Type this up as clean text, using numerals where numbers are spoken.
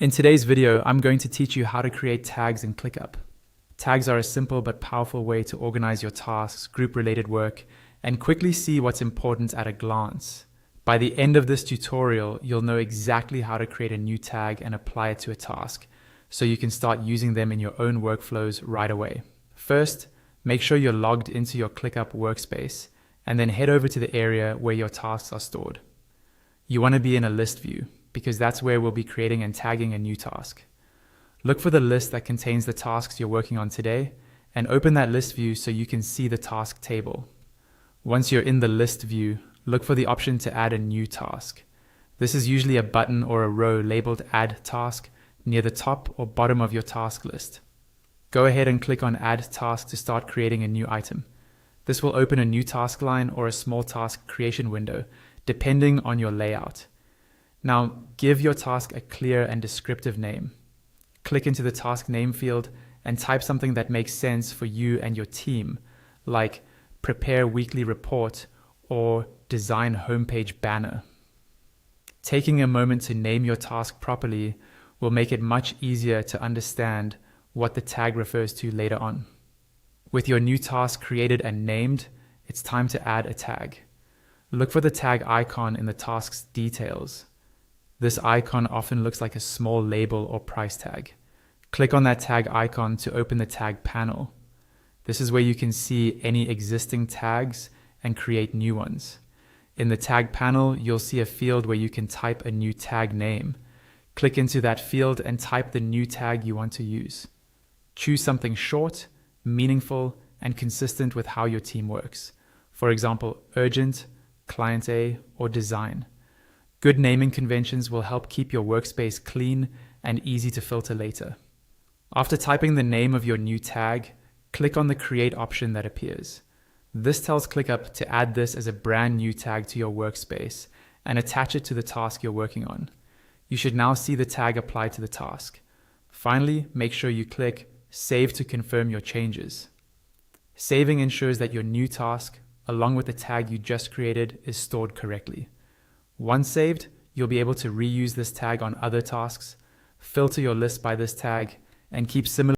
In today's video, I'm going to teach you how to create tags in ClickUp. Tags are a simple but powerful way to organize your tasks, group related work, and quickly see what's important at a glance. By the end of this tutorial, you'll know exactly how to create a new tag and apply it to a task, so you can start using them in your own workflows right away. First, make sure you're logged into your ClickUp workspace, and then head over to the area where your tasks are stored. You want to be in a list view, because that's where we'll be creating and tagging a new task. Look for the list that contains the tasks you're working on today, and open that list view so you can see the task table. Once you're in the list view, look for the option to add a new task. This is usually a button or a row labeled Add Task near the top or bottom of your task list. Go ahead and click on Add Task to start creating a new item. This will open a new task line or a small task creation window, depending on your layout. Now, give your task a clear and descriptive name. Click into the task name field and type something that makes sense for you and your team, like prepare weekly report or design homepage banner. Taking a moment to name your task properly will make it much easier to understand what the tag refers to later on. With your new task created and named, it's time to add a tag. Look for the tag icon in the task's details. This icon often looks like a small label or price tag. Click on that tag icon to open the tag panel. This is where you can see any existing tags and create new ones. In the tag panel, you'll see a field where you can type a new tag name. Click into that field and type the new tag you want to use. Choose something short, meaningful, and consistent with how your team works. For example, urgent, client A, or design. Good naming conventions will help keep your workspace clean and easy to filter later. After typing the name of your new tag, click on the Create option that appears. This tells ClickUp to add this as a brand new tag to your workspace and attach it to the task you're working on. You should now see the tag applied to the task. Finally, make sure you click Save to confirm your changes. Saving ensures that your new task, along with the tag you just created, is stored correctly. Once saved, you'll be able to reuse this tag on other tasks, filter your list by this tag, and keep similar